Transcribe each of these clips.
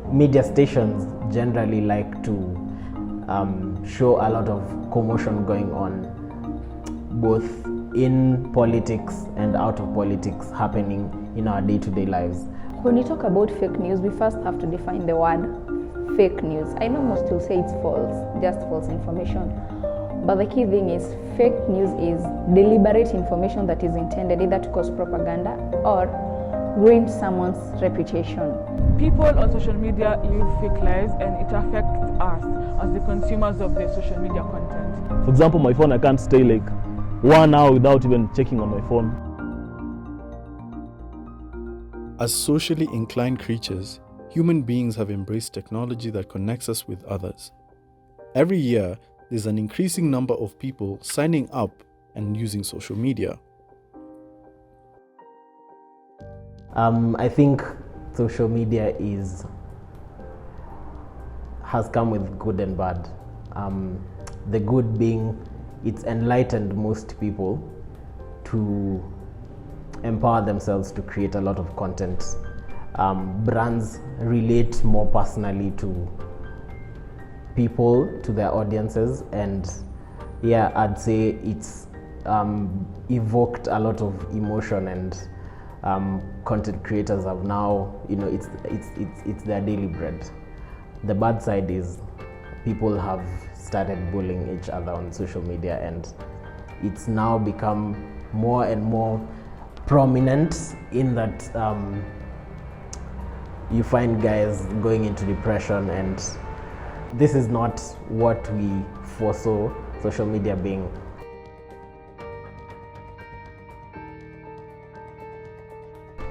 Media stations generally like to show a lot of commotion going on, both in politics and out of politics, happening in our day-to-day lives. When we talk about fake news, we first have to define the word fake news. I know most will say it's false, just false information. But the key thing is fake news is deliberate information that is intended either to cause propaganda or ruin someone's reputation. People on social media live fake lives and it affects us as the consumers of the social media content. For example, my phone, I can't stay like 1 hour without even checking on my phone. As socially inclined creatures, human beings have embraced technology that connects us with others. Every year, there's an increasing number of people signing up and using social media. I think social media has come with good and bad. The good being it's enlightened most people to empower themselves to create a lot of content. Brands relate more personally to people, to their audiences, and yeah, I'd say it's evoked a lot of emotion, and content creators have now, it's their daily bread. The bad side is people have started bullying each other on social media, and it's now become more and more prominent in that you find guys going into depression, and this is not what we foresaw social media being.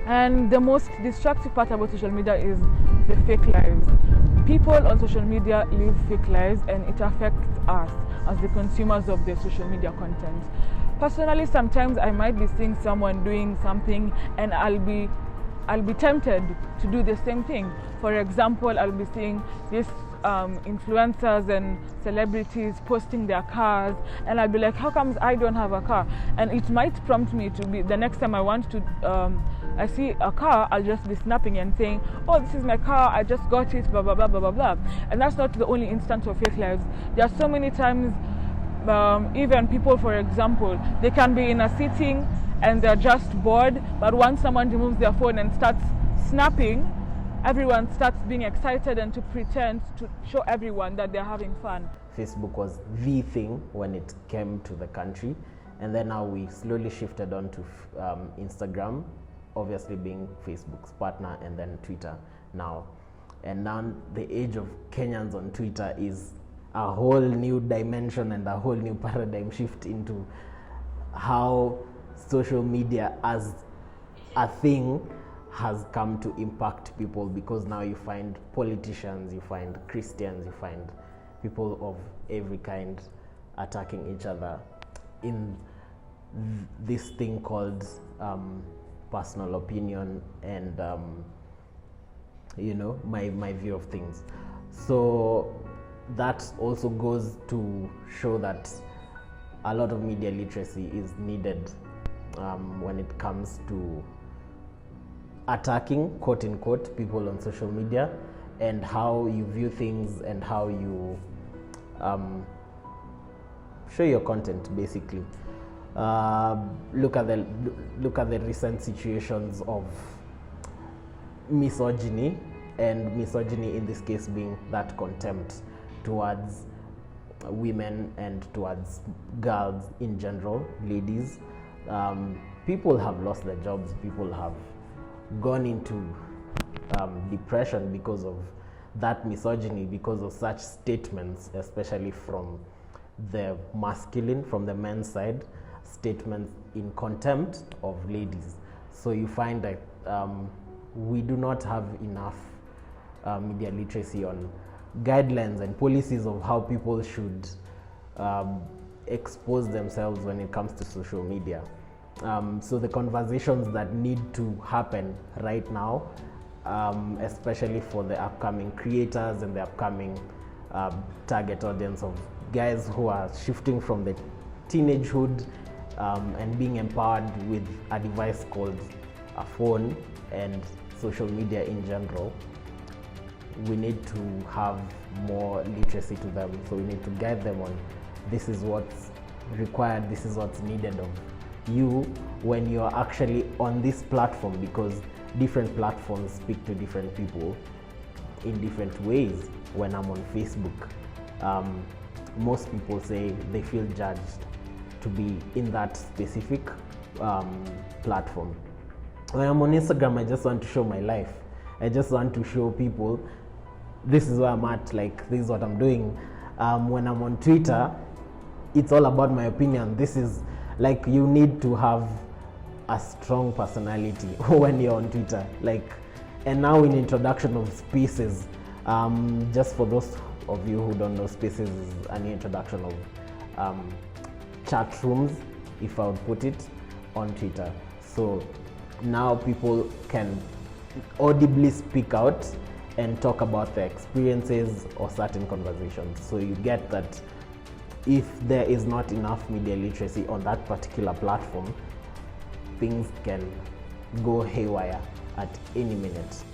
And the most destructive part about social media is the fake lives. People on social media live fake lives and it affects us as the consumers of the social media content. Personally, sometimes I might be seeing someone doing something and I'll be tempted to do the same thing. For example, I'll be seeing these influencers and celebrities posting their cars, and I'll be like, how comes I don't have a car? And it might prompt me to be, the next time I see a car, I'll just be snapping and saying, oh, this is my car, I just got it, blah, blah, blah, blah, blah, blah. And that's not the only instance of fake lives. There are so many times, even people, for example, they can be in a sitting and they're just bored, but once someone removes their phone and starts snapping, everyone starts being excited and to pretend to show everyone that they're having fun. Facebook was the thing when it came to the country, and then now we slowly shifted on to Instagram, obviously being Facebook's partner, and then Twitter now. And now the age of Kenyans on Twitter is a whole new dimension and a whole new paradigm shift into how social media as a thing has come to impact people, because now you find politicians, you find Christians, you find people of every kind attacking each other in this thing called personal opinion and my view of things. So that also goes to show that a lot of media literacy is needed when it comes to attacking, quote unquote, people on social media, and how you view things and how you show your content, basically. Look at the recent situations of misogyny, and misogyny in this case being that contempt towards women and towards girls in general, ladies. People have lost their jobs, people have gone into depression because of that misogyny, because of such statements, especially from the masculine, from the men's side, statements in contempt of ladies. So you find that we do not have enough media literacy on guidelines and policies of how people should expose themselves when it comes to social media. So the conversations that need to happen right now, especially for the upcoming creators and the upcoming target audience of guys who are shifting from the teenagehood and being empowered with a device called a phone and social media in general, we need to have more literacy to them. So we need to guide them on this is what's required, this is what's needed of you when you're actually on this platform, because different platforms speak to different people in different ways. When I'm on Facebook, most people say they feel judged to be in that specific platform. When I'm on Instagram, I just want to show my life. I just want to show people this is where I'm at, like this is what I'm doing. When I'm on Twitter, it's all about my opinion. This is like, you need to have a strong personality when you're on Twitter. Like, and now in introduction of Spaces, just for those of you who don't know, Spaces is an introduction of chat rooms, if I would put it, on Twitter. So now people can audibly speak out and talk about their experiences or certain conversations. So you get that if there is not enough media literacy on that particular platform, things can go haywire at any minute.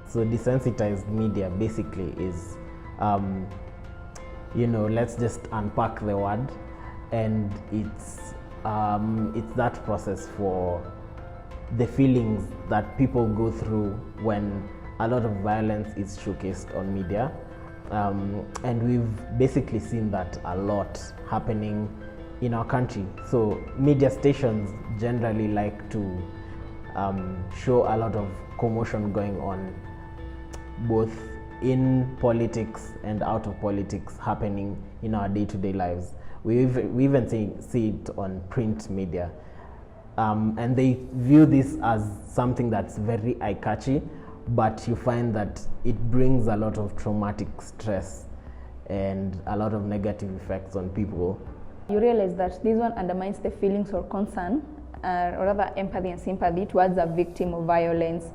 So desensitized media basically is, let's just unpack the word, and it's that process for the feelings that people go through when a lot of violence is showcased on media, and we've basically seen that a lot happening in our country. So media stations generally like to show a lot of commotion going on, both in politics and out of politics, happening in our day-to-day lives. We even see it on print media, and they view this as something that's very eye-catchy, but you find that it brings a lot of traumatic stress and a lot of negative effects on people. You realize that this one undermines the feelings or concern, or rather empathy and sympathy towards a victim of violence.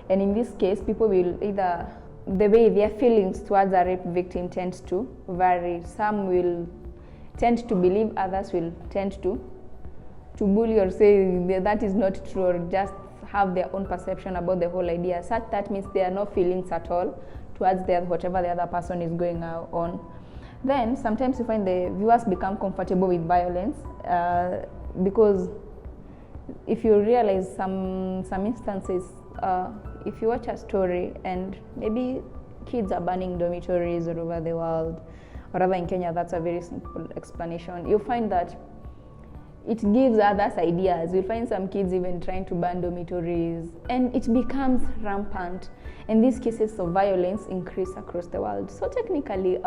And in this case, people will either, the way their feelings towards a rape victim tends to vary. Some will tend to believe, others will tend to bully or say that is not true, or just have their own perception about the whole idea. Such that means there are no feelings at all towards whatever the other person is going on. Then sometimes you find the viewers become comfortable with violence because if you realize some instances, if you watch a story and maybe kids are burning dormitories all over the world, or rather in Kenya, that's a very simple explanation. You'll find that it gives others ideas. You'll find some kids even trying to burn dormitories, and it becomes rampant. And these cases of violence increase across the world. So technically,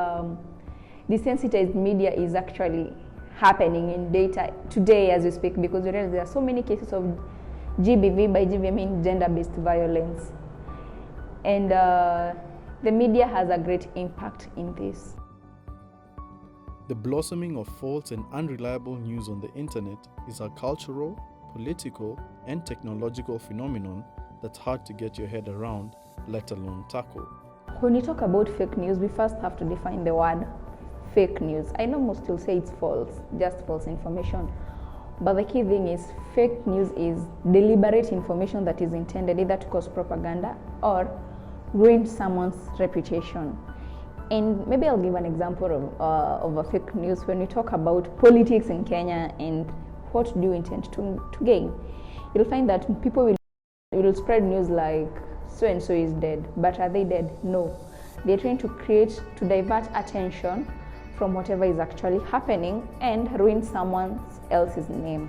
desensitized media is actually happening in data today as we speak, because you realize there are so many cases of GBV. By GBV I mean gender-based violence, and the media has a great impact in this. The blossoming of false and unreliable news on the internet is a cultural, political, and technological phenomenon that's hard to get your head around, let alone tackle. When we talk about fake news, we first have to define the word fake news. I know most will say it's false, just false information. But the key thing is fake news is deliberate information that is intended either to cause propaganda or ruin someone's reputation. And maybe I'll give an example of a fake news when we talk about politics in Kenya and what do you intend to gain. You'll find that people will spread news like so and so is dead, but are they dead? No. They're trying to divert attention from whatever is actually happening and ruin someone else's name.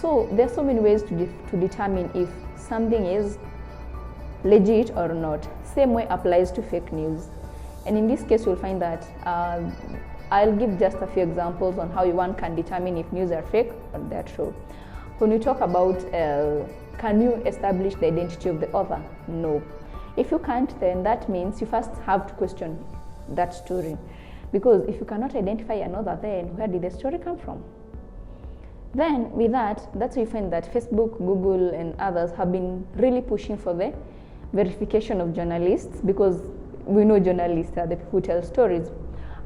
So there are so many ways to determine if something is legit or not. Same way applies to fake news. And in this case, you'll find that I'll give just a few examples on how one can determine if news are fake or they're true. When we talk about can you establish the identity of the author? No. If you can't, then that means you first have to question that story. Because if you cannot identify an author, then where did the story come from? Then with that's why you find that Facebook, Google, and others have been really pushing for the verification of journalists, because we know journalists are the people who tell stories.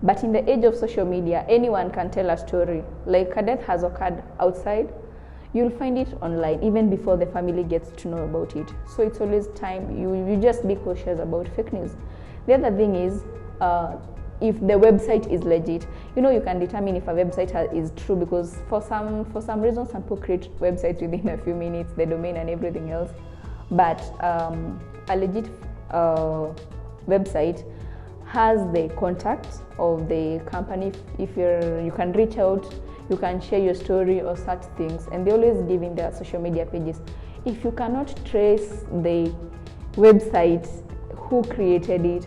But in the age of social media, anyone can tell a story. Like a death has occurred outside, you'll find it online even before the family gets to know about it. So it's always time, you just be cautious about fake news. The other thing is, if the website is legit, you can determine if a website is true, because for some reason some people create websites within a few minutes, the domain and everything else. But a legit website has the contact of the company. If you can reach out, you can share your story or such things, and they always give in their social media pages. If you cannot trace the website, who created it,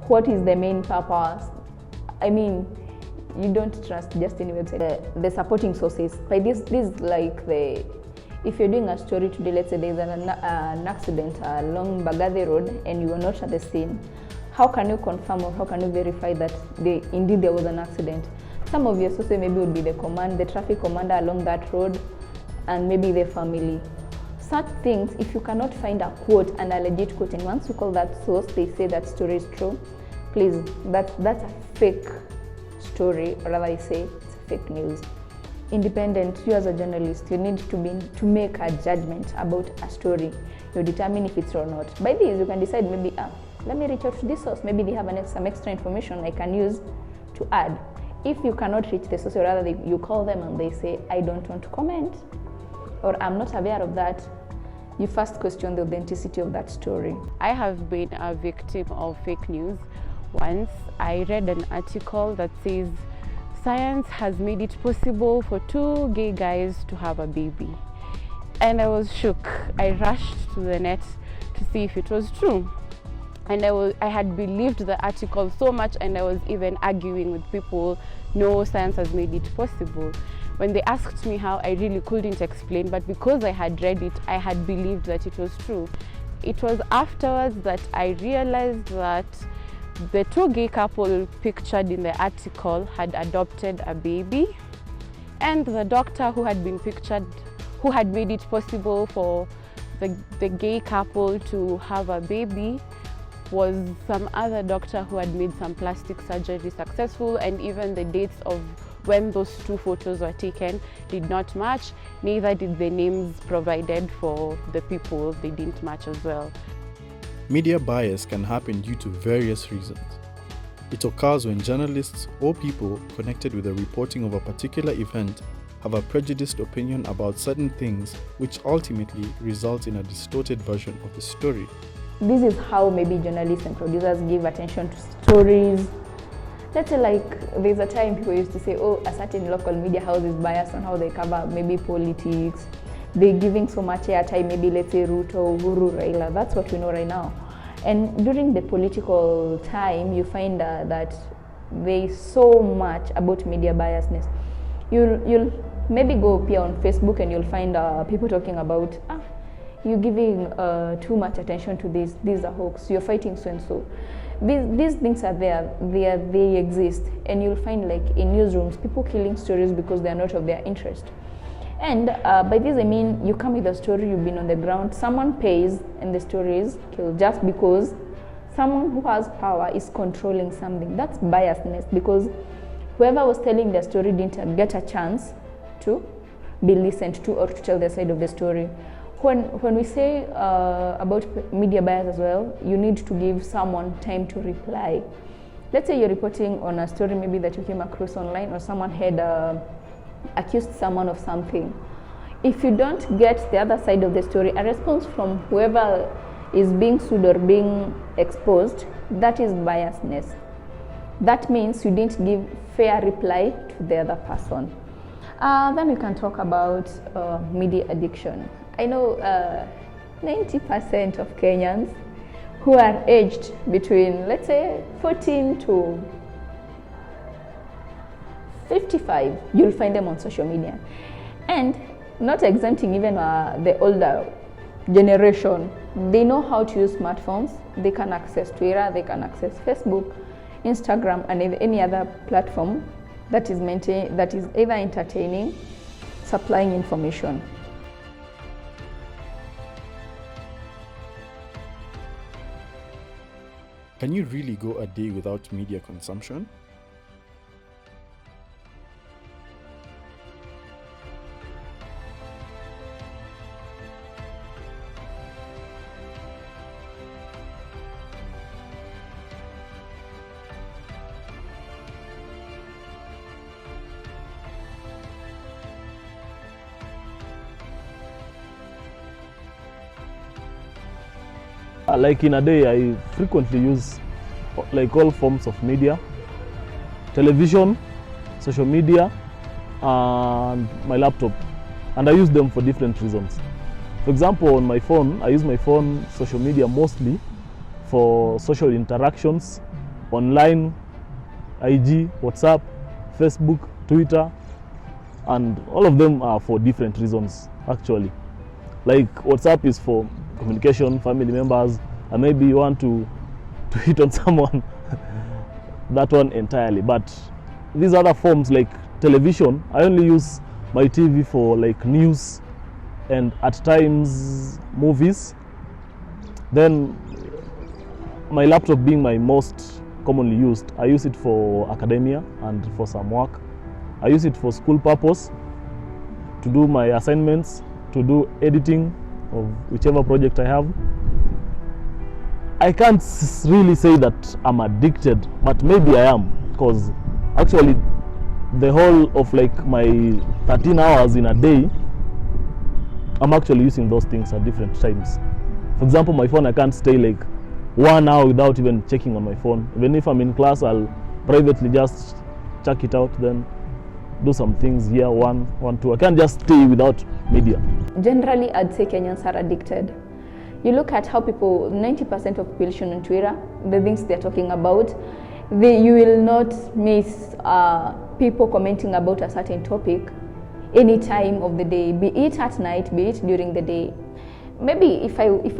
what is the main purpose, I mean, you don't trust just any website. The supporting sources, by this like if you're doing a story today, let's say there's an accident along Mbagathi Road and you are not at the scene, how can you confirm or how can you verify that indeed there was an accident? Some of your sources maybe would be the traffic commander along that road, and maybe the family. Such things, if you cannot find a quote and a legit quote, and once you call that source, they say that story is true, please, that's a fake story, or rather I say it's fake news. Independent, you as a journalist, you need to make a judgment about a story. You determine if it's true or not. By this, you can decide maybe, let me reach out to this source. Maybe they have some extra information I can use to add. If you cannot reach the source, or rather you call them and they say, I don't want to comment, or I'm not aware of that, you first question the authenticity of that story. I have been a victim of fake news. Once I read an article that says science has made it possible for 2 gay guys to have a baby. And I was shook. I rushed to the net to see if it was true. And I had believed the article so much, and I was even arguing with people, no, science has made it possible. When they asked me how, I really couldn't explain, but because I had read it, I had believed that it was true. It was afterwards that I realized that The two gay couple pictured in the article had adopted a baby, and the doctor who had been pictured, who had made it possible for the gay couple to have a baby, was some other doctor who had made some plastic surgery successful, and even the dates of when those two photos were taken did not match, neither did the names provided for the people, they didn't match as well. Media bias can happen due to various reasons. It occurs when journalists or people connected with the reporting of a particular event have a prejudiced opinion about certain things, which ultimately results in a distorted version of the story. This is how maybe journalists and producers give attention to stories. Let's say like there's a time people used to say, oh, a certain local media house is biased on how they cover maybe politics. They're giving so much airtime, maybe let's say Ruto, Uhuru, Raila. That's what we know right now. And during the political time, you find that there's so much about media biasness. You'll maybe go appear on Facebook and you'll find people talking about, you're giving too much attention to this. These are hoax. You're fighting so and so. These things are there. They exist, and you'll find like in newsrooms people killing stories because they are not of their interest. And by this I mean you come with a story, you've been on the ground, someone pays, and the story is killed just because someone who has power is controlling something. That's biasness, because whoever was telling the story didn't get a chance to be listened to or to tell their side of the story. When we say about media bias as well, you need to give someone time to reply. Let's say you're reporting on a story maybe that you came across online, or someone had accused someone of something. If you don't get the other side of the story, a response from whoever is being sued or being exposed, that is biasness. That means you didn't give fair reply to the other person. Then we can talk about media addiction. I know 90% of Kenyans who are aged between, let's say, 14 to 55, you'll find them on social media. And not exempting even the older generation, they know how to use smartphones. They can access Twitter, they can access Facebook, Instagram, and any other platform that is either entertaining, supplying information. Can you really go a day without media consumption? Like in a day, I frequently use like all forms of media, television, social media, and my laptop. And I use them for different reasons. For example, on my phone, I use my phone social media mostly for social interactions, online, IG, WhatsApp, Facebook, Twitter, and all of them are for different reasons actually. Like WhatsApp is for communication, family members, and maybe you want to hit on someone, that one entirely. But these other forms like television, I only use my TV for like news and at times movies. Then my laptop being my most commonly used, I use it for academia and for some work. I use it for school purpose, to do my assignments, to do editing of whichever project I have. I can't really say that I'm addicted, but maybe I am, because actually the whole of like my 13 hours in a day, I'm actually using those things at different times. For example, my phone, I can't stay like 1 hour without even checking on my phone. Even if I'm in class, I'll privately just check it out, then do some things here, one, two. I can't just stay without media. Generally, I'd say Kenyans are addicted. You look at how people, 90% of population on Twitter, the things they're talking about, you will not miss people commenting about a certain topic any time of the day, be it at night, be it during the day. Maybe if I would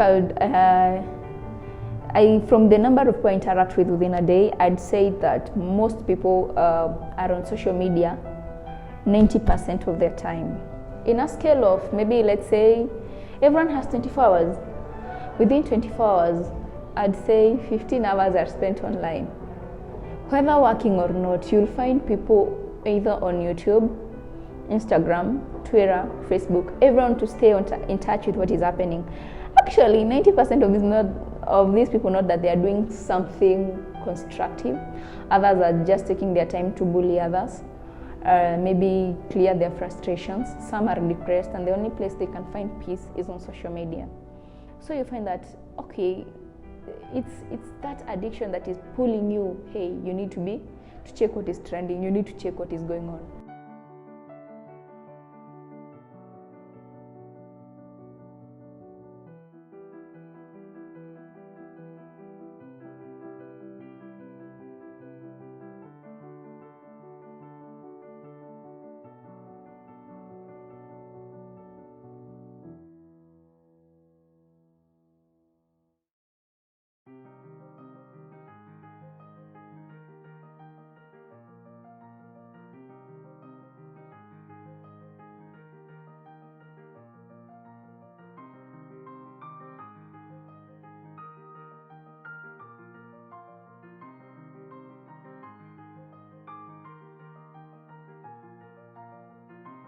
From the number of people I interact with within a day, I'd say that most people are on social media 90% of their time. In a scale of maybe, let's say, everyone has 24 hours. Within 24 hours, I'd say 15 hours are spent online. Whether working or not, you'll find people either on YouTube, Instagram, Twitter, Facebook, everyone to stay in touch with what is happening. Actually, 90% of these people know that they are doing something constructive. Others are just taking their time to bully others, maybe clear their frustrations. Some are depressed, and the only place they can find peace is on social media. So you find that, okay, it's that addiction that is pulling you, hey, you need to check what is trending, you need to check what is going on.